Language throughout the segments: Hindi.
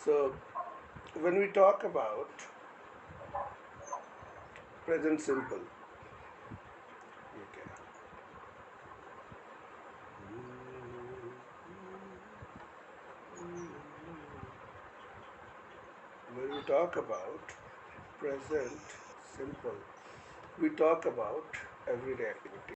So when we talk about present simple, okay. When we talk about present simple, we talk about everyday activity.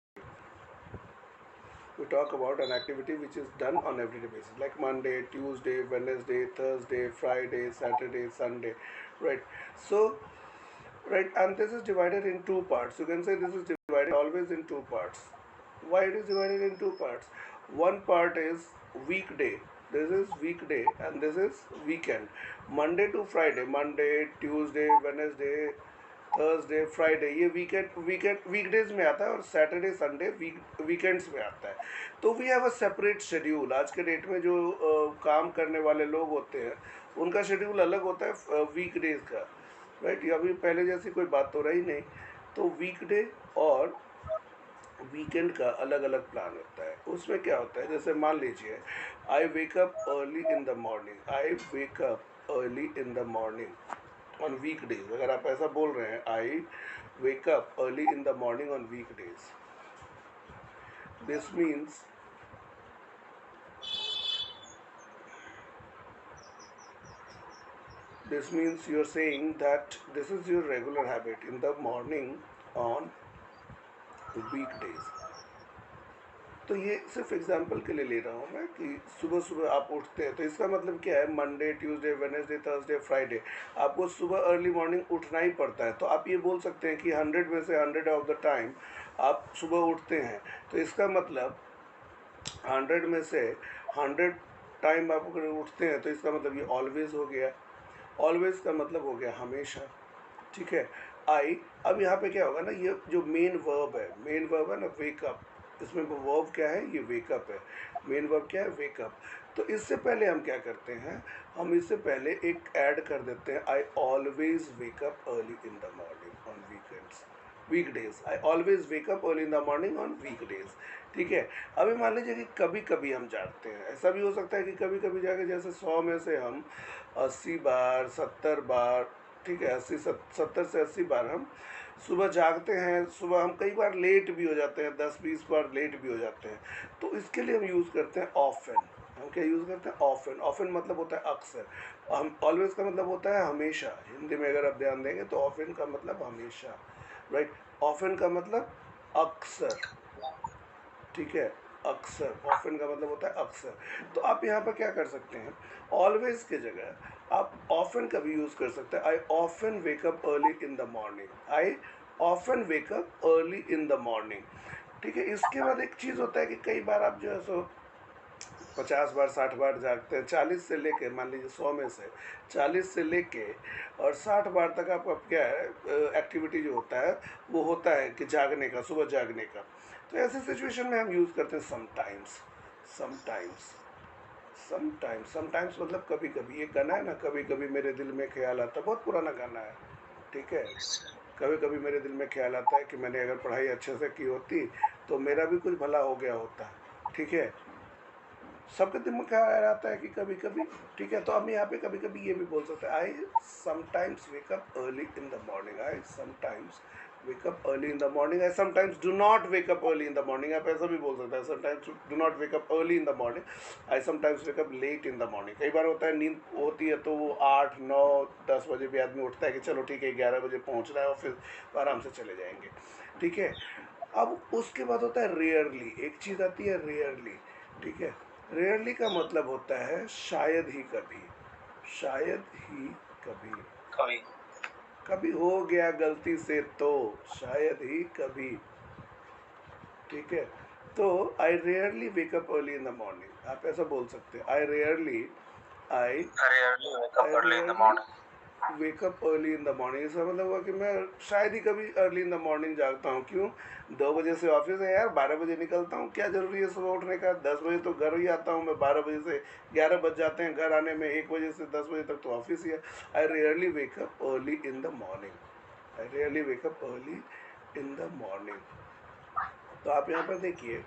We talk about an activity which is done on everyday basis, like Monday, Tuesday, Wednesday, Thursday, Friday, Saturday, Sunday, right? So, right, and this is divided in two parts. You can say this is divided always in two parts. Why it is divided in two parts? One part is weekday. This is weekday and this is weekend. Monday to Friday, Monday, Tuesday, Wednesday, Thursday Friday, ये वीकडेज में आता है, और सैटरडे संडे वीकेंड्स में आता है. तो we have a separate schedule. आज के डेट में जो काम करने वाले लोग होते हैं उनका शेड्यूल अलग होता है वीकडेज का, राइट. अभी पहले जैसी कोई बात तो रही नहीं. तो वीकडे और वीकेंड का अलग अलग प्लान होता है. उसमें क्या होता है, जैसे मान लीजिए I wake up early in the morning, I wake up early in the morning on weekdays. अगर आप ऐसा बोल रहे हैं I wake up early in the morning on weekdays, this means you are saying that this is your regular habit in the morning on weekdays. तो ये सिर्फ एग्जांपल के लिए ले रहा हूँ मैं कि सुबह सुबह आप उठते हैं, तो इसका मतलब क्या है, Monday, Tuesday, Wednesday, Thursday, Friday आपको सुबह अर्ली मॉर्निंग उठना ही पड़ता है. तो आप ये बोल सकते हैं कि 100 में से 100 ऑफ द टाइम आप सुबह उठते हैं. तो इसका मतलब 100 में से 100 टाइम आप अगर उठते हैं तो इसका मतलब ये ऑलवेज हो गया. ऑलवेज का मतलब हो गया हमेशा, ठीक है. आई, अब यहाँ पे क्या होगा ना, ये जो मेन वर्ब है, मेन वर्ब है ना वेकअप, इसमें वो वर्ब क्या है, ये वेकअप है. मेन वर्ब क्या है, वेकअप. तो इससे पहले हम क्या करते हैं, हम इससे पहले एक ऐड कर देते हैं, I always wake up early in the morning on weekends, weekdays. I always wake up early in the morning on weekdays, ठीक है. अभी मान लीजिए कि कभी कभी हम जागते हैं. ऐसा भी हो सकता है कि कभी कभी जाके जैसे 100 में से हम 80 बार, 70 बार, ठीक है, 70 से 80 बार हम सुबह जागते हैं. सुबह हम कई बार लेट भी हो जाते हैं, 10-20 बार लेट भी हो जाते हैं. तो इसके लिए हम यूज़ करते हैं ऑफन. हम क्या यूज़ करते हैं, ऑफन. ऑफन मतलब होता है अक्सर. हम ऑलवेज का मतलब होता है हमेशा. हिंदी में अगर आप ध्यान देंगे तो ऑफन का मतलब हमेशा, राइट. ऑफन का मतलब अक्सर, ठीक है, अक्सर. ऑफन का मतलब होता है अक्सर. तो आप यहाँ पर क्या कर सकते हैं, ऑलवेज के जगह आप ऑफन का भी यूज़ कर सकते हैं. I often wake up early in the morning, I often wake up early in the morning, ठीक है. इसके बाद एक चीज़ होता है कि कई बार आप जो है सो 50 बार, 60 बार जागते हैं. 40 से लेके, मान लीजिए 100 में से 40 से लेके और 60 बार तक आपका क्या है, एक्टिविटी जो होता है वो होता है कि जागने का, सुबह जागने का. तो ऐसे सिचुएशन में हम यूज़ करते हैं समटाइम्स. समटाइम्स, समटाइम्स, समटाइम्स मतलब कभी कभी. ये गाना है ना, कभी कभी मेरे दिल में ख्याल आता, बहुत पुराना गाना है, ठीक है. कभी कभी मेरे दिल में ख्याल आता है कि मैंने अगर पढ़ाई अच्छे से की होती तो मेरा भी कुछ भला हो गया होता, ठीक है. सबके दिल में ख्याल आता है कि कभी कभी, ठीक है. तो हम यहाँ पे कभी कभी ये भी बोल सकते हैं, I sometimes wake up early in the morning, I sometimes wake up early in the morning, I sometimes do not wake up early in the morning. आप ऐसा भी बोल सकते हैं, sometimes do not wake up early in the morning, I sometimes wake up late in the morning. कई बार होता है नींद होती है तो वो 8, 9, 10 बजे भी आदमी उठता है कि चलो ठीक है 11 बजे पहुँच रहा है ऑफिस, तो आराम से चले जाएंगे, ठीक है. अब उसके बाद होता है रेयरली. एक चीज़ आती है रेयरली, ठीक है. रेयरली का मतलब होता है शायद ही कभी, शायद ही कभी, कभी कभी हो गया गलती से तो, शायद ही कभी, ठीक है. तो आई rarely wake up early in the morning, आप ऐसा बोल सकते हैं, आई rarely, I rarely wake up I early in the rarely morning. Wake up early in the morning. इसका मतलब हुआ कि मैं शायद ही कभी अर्ली इन द मॉर्निंग जागता हूँ. क्यों, 2 बजे से ऑफिस है यार, 12 बजे निकलता हूँ, क्या ज़रूरी है सुबह उठने का. 10 बजे तो घर ही आता हूँ मैं, 12 बजे से 11 बज जाते हैं घर आने में, 1 बजे से 10 बजे तक तो ऑफिस ही है. आई rarely wake up early in the morning, I rarely wake up early in the morning. तो आप यहाँ पर देखिए,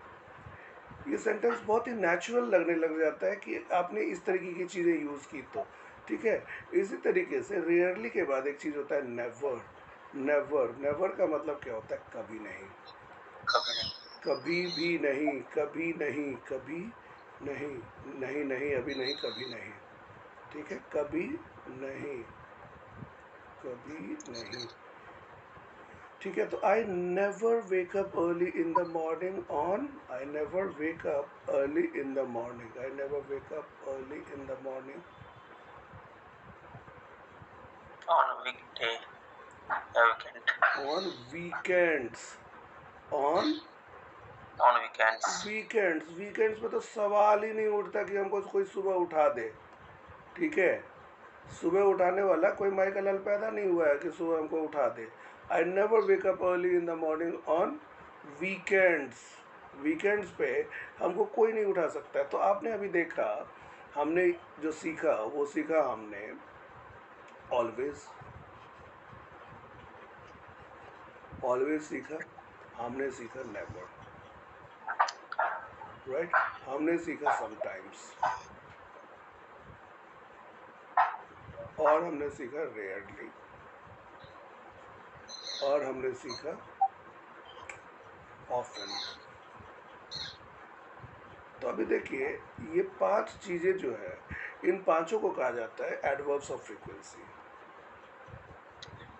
ये सेंटेंस बहुत ही नेचुरल लगने लग जाता है कि आपने इस तरीके की चीज़ें यूज़ की. तो ठीक है। इसी तरीके से रेयरली के बाद एक चीज़ होता है नेवर। नेवर, नेवर का मतलब क्या होता है? कभी नहीं, कभी भी नहीं, कभी नहीं, कभी नहीं, नहीं नहीं, अभी नहीं, कभी नहीं, ठीक है, कभी नहीं, कभी नहीं, ठीक है। तो आई never wake up early in the morning on, I never wake up early in the morning, I never wake up early in the morning on weekday या weekend on weekends, on on weekends weekends. Weekends में तो सवाल ही नहीं उठता कि हमको कोई सुबह उठा दे, ठीक है। सुबह उठाने वाला कोई माइकल हल पैदा नहीं हुआ है कि सुबह हमको उठा दे। I never wake up early in the morning on weekends. Weekends पे हमको कोई नहीं उठा सकता है। तो आपने अभी देखा, हमने जो सीखा वो सीखा हमने ऑलवेज, ऑलवेज सीखा, हमने सीखा नेवर, राइट, हमने सीखा समटाइम्स, और हमने सीखा रेयरली, और हमने सीखा ऑफन। तो अभी देखिए, ये 5 चीज़ें जो है, इन पांचों को कहा जाता है adverbs of frequency.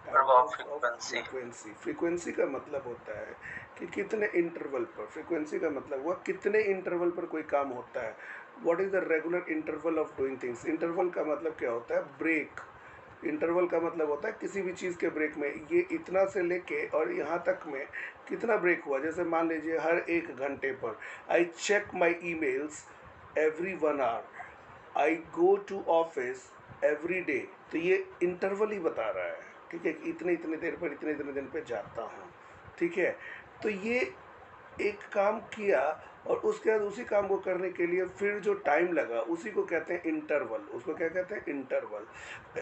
verb of adverbs of frequency frequency. Frequency का मतलब होता है कि कितने इंटरवल पर, फ्रीक्वेंसी का मतलब हुआ कितने इंटरवल पर कोई काम होता है। What is the regular interval of doing things. Interval का मतलब क्या होता है? ब्रेक। इंटरवल का मतलब होता है किसी भी चीज़ के ब्रेक में, ये इतना से लेके और यहाँ तक में कितना ब्रेक हुआ। जैसे मान लीजिए हर 1 घंटे पर, I check my emails every 1 hour, I go to office every day. तो ये इंटरवल ही बता रहा है, ठीक है, कि इतने इतने देर पर, इतने इतने दिन पे जाता हूँ, ठीक है। तो ये एक काम किया, और उसके बाद उसी काम को करने के लिए फिर जो टाइम लगा उसी को कहते हैं इंटरवल। उसको क्या कहते हैं? इंटरवल।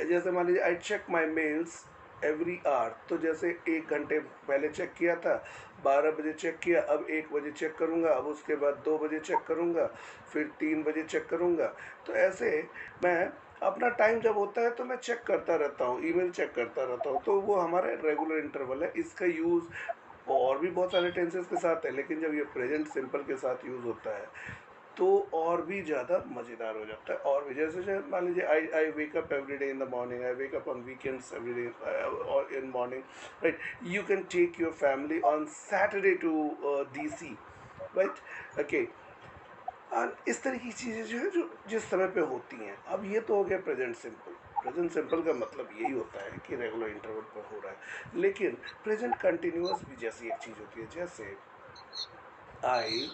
जैसे मान लीजिए I check my mails every hour, तो जैसे 1 घंटे पहले चेक किया था, 12 बजे चेक किया, अब 1 बजे चेक करूँगा, अब उसके बाद 2 बजे चेक करूँगा, फिर 3 बजे चेक करूँगा। तो ऐसे मैं अपना टाइम जब होता है तो मैं चेक करता रहता हूँ, ईमेल चेक करता रहता हूँ। तो वो हमारा रेगुलर इंटरवल है। इसका यूज़ और भी बहुत सारे टेंसेस के साथ है, लेकिन जब ये प्रेजेंट सिंपल के साथ यूज़ होता है तो और भी ज़्यादा मज़ेदार हो जाता है। और भी जैसे मान लीजिए I I wake up every day in the morning, I wake up on weekends every day और in morning, right. You can take your family on Saturday to DC, right, okay. और इस तरह की चीज़ें जो है जो जिस समय पे होती हैं। अब ये तो हो गया प्रेजेंट सिंपल। प्रेजेंट सिंपल का मतलब यही होता है कि रेगुलर इंटरवल पर हो रहा है। लेकिन प्रेजेंट कंटिन्यूअस भी जैसी एक चीज़ होती है, जैसे I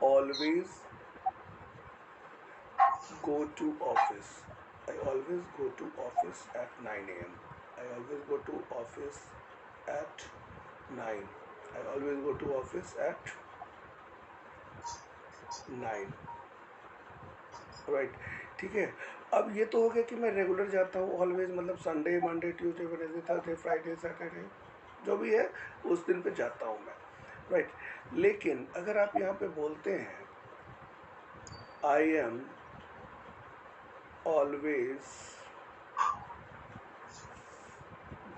always go to office, I always go to office at 9 a.m. I always go to office at 9, I always go to office at 9, right, ठीक है। अब ये तो हो गया कि मैं रेगुलर जाता हूँ। ऑलवेज मतलब Sunday, Monday, Tuesday, Wednesday, Thursday, Friday, Saturday, जो भी है उस दिन पे जाता हूँ मैं, राइट। लेकिन अगर आप यहाँ पे बोलते हैं I am always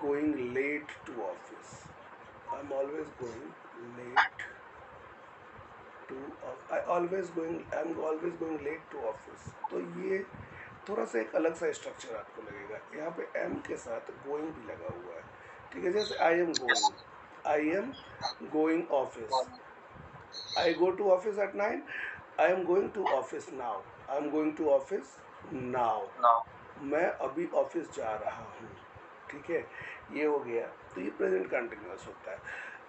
going late to office, I am always going late to, I always going, I am always going late to office. तो ये थोड़ा सा एक अलग सा स्ट्रक्चर आपको लगेगा। यहाँ पे एम के साथ गोइंग भी लगा हुआ है, ठीक है। जैसे I am yes going, I am going office, I go to office at 9, I am going to office now, I am going to office now, now मैं अभी ऑफिस जा रहा हूँ, ठीक है। ये हो गया। तो ये प्रेजेंट कंटिन्यूअस होता है।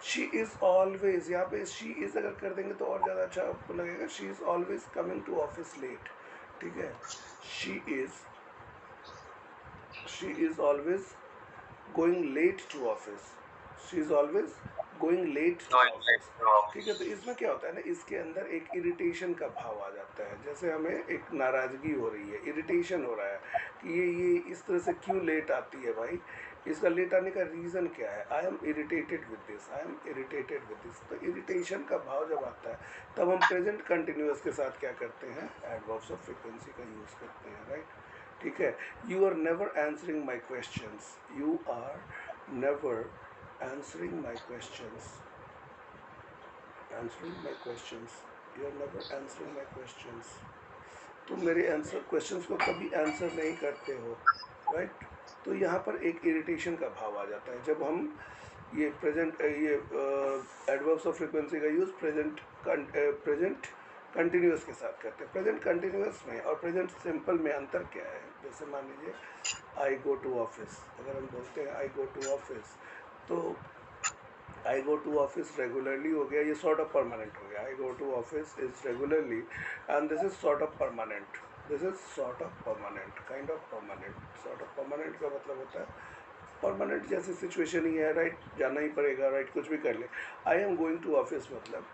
शी इज़ ऑलवेज, यहाँ पे शी इज़ अगर कर देंगे तो और ज़्यादा अच्छा आपको लगेगा। She is always coming to office late, ठीक है। She is, she is always going late to office, she is always going late to going late office, to ठीक है। तो office इसमें क्या होता है ना, इसके अंदर एक इरिटेशन का भाव आ जाता है। जैसे हमें एक नाराज़गी हो रही है, इरिटेशन हो रहा है कि ये इस तरह से क्यों लेट आती है भाई, इसका लेट आने का रीज़न क्या है? I M irritated with this, I am irritated with this. तो इरिटेशन का भाव जब आता है तब हम प्रेजेंट कंटिन्यूअस के साथ क्या करते हैं? एडवर्ब्स ऑफ फ्रीक्वेंसी का यूज़ करते हैं, राइट, ठीक है, you are never answering my questions, you are never answering my questions, answering my questions, you are never answering my questions, तुम मेरे आंसर क्वेश्चंस को कभी आंसर नहीं करते हो, राइट। तो यहाँ पर एक इरिटेशन का भाव आ जाता है जब हम ये प्रेजेंट ये एडवर्ब्स ऑफ फ्रीक्वेंसी का यूज़ प्रेजेंट कंटिन्यूस के साथ करते हैं। प्रेजेंट कंटिन्यूस में और प्रेजेंट सिंपल में अंतर क्या है? जैसे मान लीजिए आई गो टू ऑफिस, अगर हम बोलते हैं आई गो टू ऑफिस, तो I go to office regularly हो गया, ये सॉर्ट ऑफ परमानेंट हो गया। I go to office is regularly and this is sort of permanent, this is sort of permanent, kind of permanent. Sort of permanent का मतलब होता है परमानेंट जैसी सिचुएशन ही है, राइट, जाना ही पड़ेगा, राइट, कुछ भी कर ले। I am going to office मतलब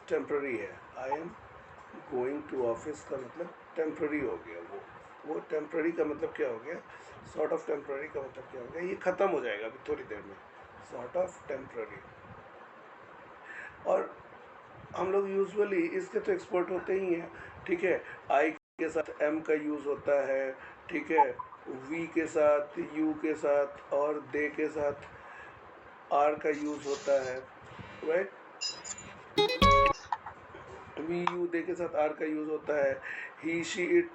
टेम्प्ररी है, I am going to office का मतलब टेम्प्ररी हो गया, वो टेम्प्ररी का मतलब क्या हो गया? सॉर्ट ऑफ टेम्प्ररी का मतलब क्या हो गया? ये ख़त्म हो जाएगा अभी थोड़ी देर में, सॉर्ट ऑफ टेम्प्ररी। और हम लोग यूजुअली इसके तो एक्सपर्ट होते ही हैं, ठीक है। आई के साथ एम का यूज़ होता है, ठीक है, वी के साथ, यू के साथ और दे के साथ आर का यूज़ होता है, राइट। वी यू दे के साथ आर का यूज़ होता है। He she it,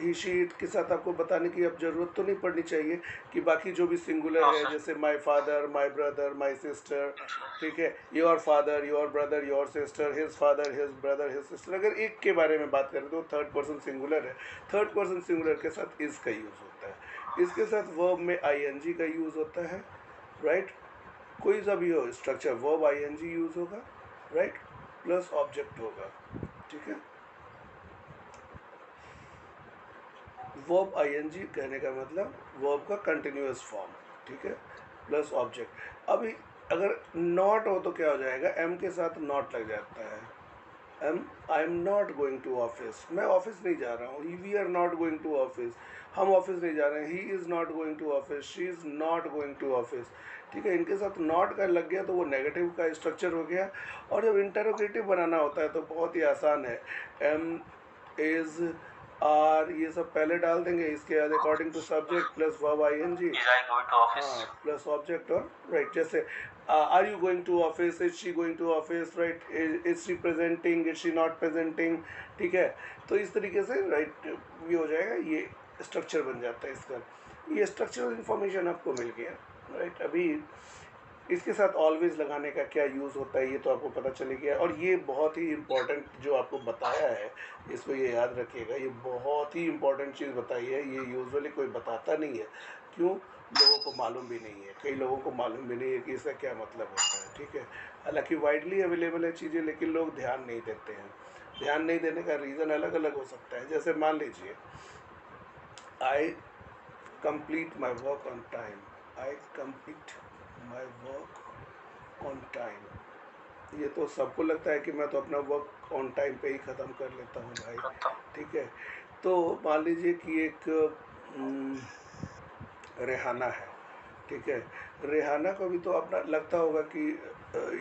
he she it के साथ आपको बताने की अब ज़रूरत तो नहीं पड़नी चाहिए कि बाकी जो भी सिंगुलर No, है, sir. जैसे my father, my brother, my sister, ठीक है, your father, your brother, your sister, his father, his brother, his sister, अगर एक के बारे में बात करें तो थर्ड पर्सन सिंगुलर है, थर्ड पर्सन सिंगुलर के साथ इज का यूज़ होता है। इसके साथ वर्ब में आई का यूज़ होता है, राइट। कोई सा भी हो स्ट्रक्चर, वर्ब आई यूज़ होगा, राइट, प्लस ऑब्जेक्ट होगा, ठीक है। वर्ब आईएनजी कहने का मतलब वर्ब का कंटिन्यूअस फॉर्म, ठीक है, प्लस ऑब्जेक्ट। अभी अगर नॉट हो तो क्या हो जाएगा? एम के साथ नॉट लग जाता है। Am, I am not going to office, मैं ऑफिस नहीं जा रहा हूँ। We are not going to office, हम ऑफिस नहीं जा रहे हैं। He is not going to office, she is not going to office, ठीक है। इनके साथ नॉट का लग गया तो वो नेगेटिव का स्ट्रक्चर हो गया। और जब इंटरोगेटिव बनाना होता है तो बहुत ही आसान है। एम, इज़, आर, ये सब पहले डाल देंगे, इसके बाद according to subject plus verb I N G, Is I going to office? हाँ, प्लस ऑब्जेक्ट और राइट। जैसे are you going to office, is she going to office, right, is she presenting, is she not presenting, ठीक है। तो इस तरीके से राइट ये हो जाएगा, ये स्ट्रक्चर बन जाता है इसका। ये स्ट्रक्चरल इन्फॉर्मेशन आपको मिल गया, राइट। अभी इसके साथ ऑलवेज लगाने का क्या यूज़ होता है ये तो आपको पता चल गया। और ये बहुत ही इम्पोर्टेंट जो आपको बताया है, इसको ये याद रखिएगा, ये बहुत ही इम्पोर्टेंट चीज़ बताई है, ये यूजुअली कोई बताता नहीं है। क्यों? लोगों को मालूम भी नहीं है, कई लोगों को मालूम भी नहीं है कि इसका क्या मतलब होता है, ठीक है। हालांकि वाइडली अवेलेबल है चीज़ें, लेकिन लोग ध्यान नहीं देते हैं। ध्यान नहीं देने का रीज़न अलग अलग हो सकता है। जैसे मान लीजिए आई complete my work on time, I complete my work on time, ये तो सबको लगता है कि मैं तो अपना वर्क ऑन टाइम पे ही ख़त्म कर लेता हूँ भाई, Pratham. ठीक है। तो मान लीजिए कि एक रेहाना है, ठीक है। रेहाना को भी तो अपना लगता होगा कि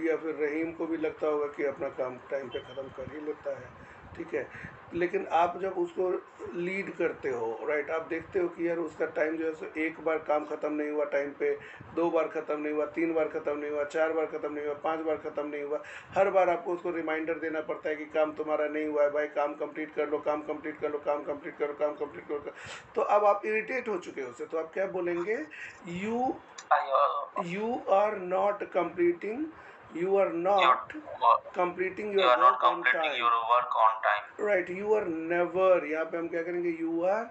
या फिर रहीम को भी लगता होगा कि अपना काम टाइम पे ख़त्म कर ही लेता है, ठीक है। लेकिन आप जब उसको लीड करते हो, राइट, आप देखते हो कि यार उसका टाइम जो है सो एक बार काम ख़त्म नहीं हुआ टाइम पे, दो बार ख़त्म नहीं हुआ, तीन बार ख़त्म नहीं हुआ, चार बार ख़त्म नहीं हुआ, पांच बार ख़त्म नहीं हुआ, हर बार आपको उसको रिमाइंडर देना पड़ता है कि काम तुम्हारा नहीं हुआ है भाई, काम कंप्लीट कर लो, काम कंप्लीट कर लो, काम कंप्लीट करो, काम कंप्लीट करो। तो अब आप इरिटेट हो चुके हो उससे, तो आप क्या बोलेंगे? You you are not completing, you are not completing You your are not work on completing time, your work on time. Right. You are never, यहाँ पे हम क्या करेंगे? यू आर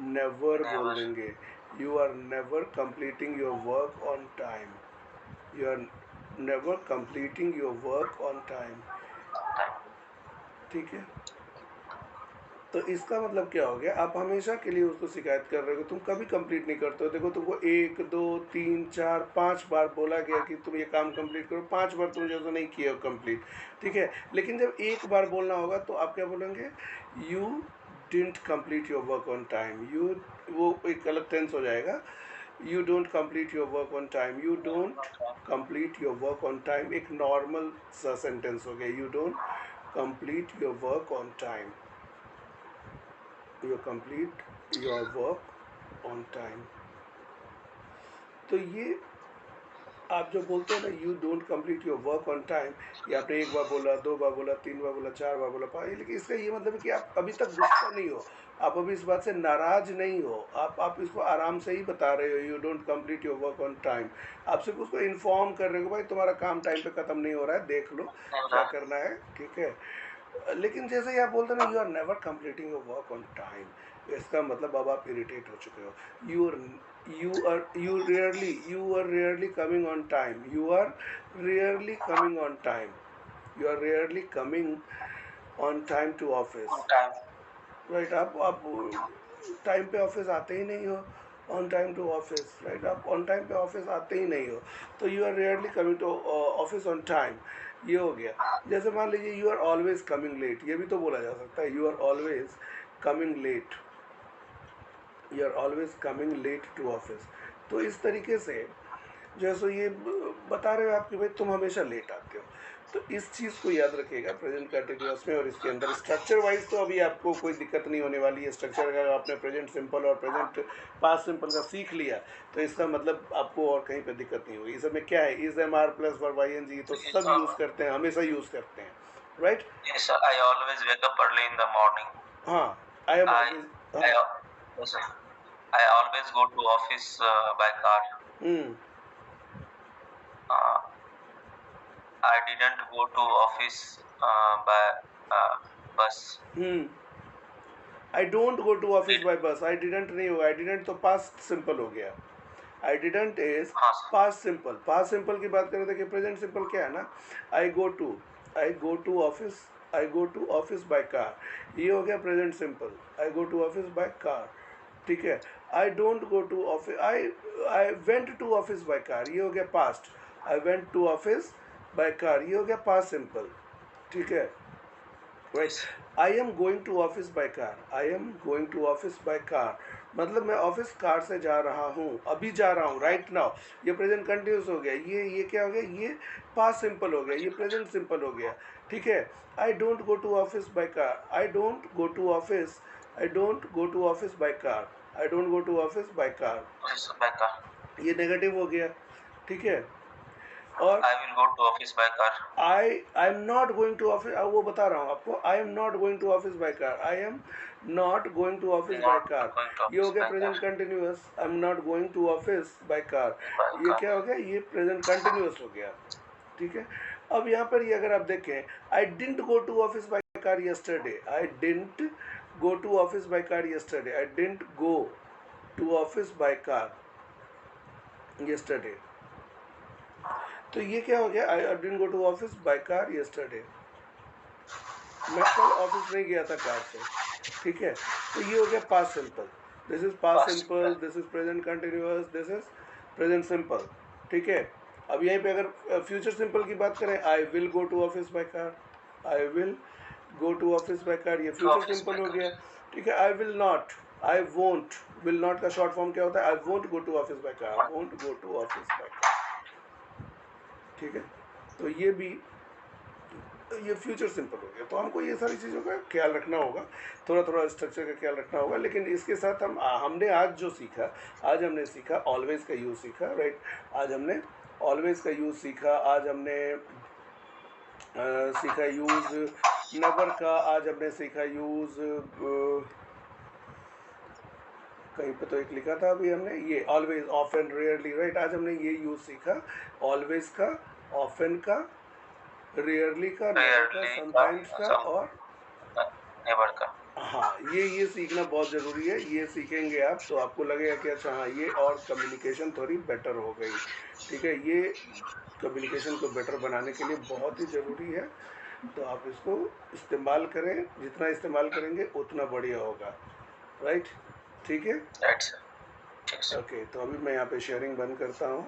नेवर बोल Never. देंगे। You are never completing your work on time, you are never completing your work on time, Time. ठीक है। तो इसका मतलब क्या हो गया? आप हमेशा के लिए उसको शिकायत कर रहे हो, तुम कभी कंप्लीट नहीं करते हो। देखो तुमको एक दो तीन चार पांच बार बोला गया कि तुम ये काम कंप्लीट करो, पांच बार तुम जैसे नहीं किए हो कंप्लीट, ठीक है। लेकिन जब एक बार बोलना होगा तो आप क्या बोलेंगे? You didn't complete your work on time, you, वो एक अलग टेंस हो जाएगा। You don't complete your work on time, you don't complete your work on time, एक नॉर्मल सा सेंटेंस हो गया, you don't complete your work on time, you complete your work on time. तो ये आप जो बोलते हैं ना you don't complete your work on time, ये आपने एक बार बोला, दो बार बोला, तीन बार बोला, चार बार बोला, पाँच, लेकिन इसका ये मतलब है कि आप अभी तक गुस्सा नहीं हो, आप अभी इस बात से नाराज नहीं हो, आप इसको आराम से ही बता रहे हो you don't complete your work on time. आप सिर्फ उसको इन्फॉर्म कर रहे हो भाई तुम्हारा काम टाइम पे ख़त्म नहीं हो रहा है, देख लो क्या करना है, ठीक है। लेकिन जैसे ही आप बोलते हैं ना you are never completing your work on time, इसका मतलब अब आप इरिटेट हो चुके हो। You are rarely coming on time, you are rarely coming on time, you are rarely coming on time to office, on time. Right. आप टाइम पे ऑफिस आते ही नहीं हो, on time to office, right. आप ऑन टाइम पे ऑफिस आते ही नहीं हो, तो you are rarely coming to office on time, ये हो गया। जैसे मान लीजिए you are always coming late, ये भी तो बोला जा सकता है, you are always coming late, you are always coming late to office. तो इस तरीके से जैसे ये बता रहे हो आप कि भाई तुम हमेशा लेट आते हो, तो इस चीज़ को याद रखिएगा प्रेजेंट कंटिन्यूअस में। और इसके अंदर स्ट्रक्चर वाइज तो अभी आपको कोई दिक्कत नहीं होने वाली है। स्ट्रक्चर अगर आपने प्रेजेंट सिंपल और प्रेजेंट पास्ट सिंपल का सीख लिया तो इसका मतलब आपको और कहीं पे दिक्कत नहीं होगी। इस सब में क्या है, is am are plus verb I N G तो सब यूज़ करते हैं, हमेशा यूज़ करते हैं, right. Yes, sir. I always wake up early in the morning. हाँ, I am I always, I हाँ, yes, sir. I always go to office by car. Uh, I didn't go to office by bus. I don't go to office by bus, I didn't नहीं होगा, आई डिडेंट तो पास्ट सिंपल हो गया, आई डिडेंट इज हाँ sir. Past simple. Past simple की बात करें, देखिए प्रेजेंट सिंपल क्या है ना, I go to office, I go to office by car, ये हो गया present simple, I go to office by car, ठीक है। I don't go to office, I went to office by car, ये हो गया past, I went to office by car, ये हो गया पास्ट सिंपल, ठीक है, right. I am going to office by car, I am going to office by car, मतलब मैं ऑफिस कार से जा रहा हूँ, अभी जा रहा हूँ, राइट नाउ, ये प्रेजेंट कंटिन्यूस हो गया, ये क्या हो गया, ये पास्ट सिंपल हो गया, ये प्रेजेंट सिंपल हो गया, ठीक है। I don't go to office by car, I don't go to office, I don't go to office by car, I don't go to office by car, Office by car. ये नेगेटिव हो गया, ठीक है। और I will go to office by car. I am not going to office, वो बता रहा हूँ आपको, I am not going to office by car, I am not going to office by Not car, going to ये हो office गया by present car. Continuous. I am not going to office by car, By ये car. क्या हो गया, ये प्रेजेंट कंटिन्यूअस हो गया, ठीक है। अब यहाँ पर ये अगर आप देखें, I didn't go to office by car yesterday, I didn't go to office by car yesterday, I didn't go to office by car yesterday, तो ये क्या हो गया, I didn't go to office by car yesterday, मैं कल ऑफिस नहीं गया था कार से, ठीक है। तो ये हो गया past simple, this is past Past simple, simple. This is present continuous, this is present simple, ठीक है। अब यहीं पे अगर फ्यूचर सिंपल की बात करें, I will go to office by car, I will go to office by car, ये To future office simple by हो car. गया, ठीक है। I will not, I won't, will not का शॉर्ट फॉर्म क्या होता है, I won't go to office by car, I won't go to office by car, ठीक है। तो ये फ्यूचर सिंपल हो गया। तो हमको ये सारी चीज़ों का ख्याल रखना होगा, थोड़ा थोड़ा स्ट्रक्चर का ख्याल रखना होगा, लेकिन इसके साथ हमने आज जो सीखा, आज हमने सीखा ऑलवेज का यूज़ सीखा, राइट। आज हमने ऑलवेज का यूज़ सीखा, आज हमने सीखा यूज़ नेवर का, आज हमने सीखा यूज़ कहीं पे तो एक लिखा था अभी हमने, ये ऑलवेज, ऑफन, रेयरली, राइट। आज हमने ये यूज़ सीखा ऑलवेज का, ऑफन का, रेयरली का, नेवर का, Rarely समटाइम्स का, some और never का. हाँ, ये सीखना बहुत ज़रूरी है। ये सीखेंगे आप तो आपको लगेगा कि अच्छा हाँ, ये और कम्युनिकेशन थोड़ी बेटर हो गई, ठीक है। ये कम्युनिकेशन को बेटर बनाने के लिए बहुत ही ज़रूरी है, तो आप इसको इस्तेमाल करें, जितना इस्तेमाल करेंगे उतना बढ़िया होगा, राइट, ठीक है। Right, sir. Yes. ओके, तो अभी मैं यहाँ पे शेयरिंग बंद करता हूँ।